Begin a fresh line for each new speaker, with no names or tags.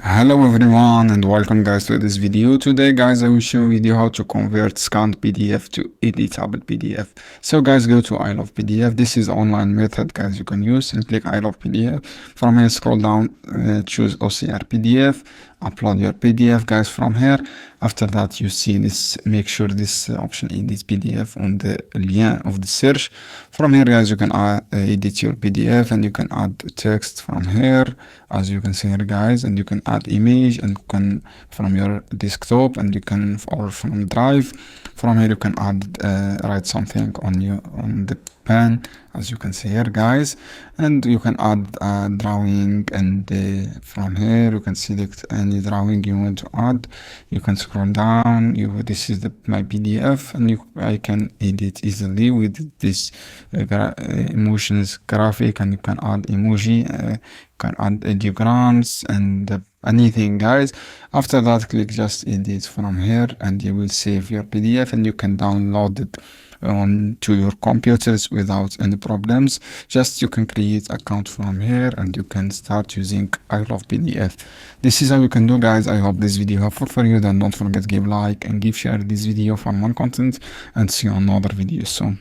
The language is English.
Hello everyone and welcome guys to this video. Today guys I will show you how to convert scanned PDF to editable PDF. So guys, go to I love PDF. This is online method guys you can use, and click I love PDF. From here scroll down, choose OCR PDF, upload your PDF guys from here. After that you see this, make sure this option edit PDF on the lien of the search. From here guys you can edit your PDF, and you can add text from here as you can see here guys, and you can add image, and you can from your desktop, and you can or from drive. From here you can add write something on the pen as you can see here guys, and you can add drawing, and from here you can select any drawing you want to add. You can scroll down, this is my PDF, and I can edit easily with this emotions graphic, and you can add emoji, can add diagrams and anything guys. After that click just edit from here, and you will save your PDF, and you can download it to your computers without any problems. Just you can create account from here, and you can start using I love PDF. This is how you can do guys. I hope this video helpful for you. Then don't forget give like and give share this video for more content, and see you on another video soon.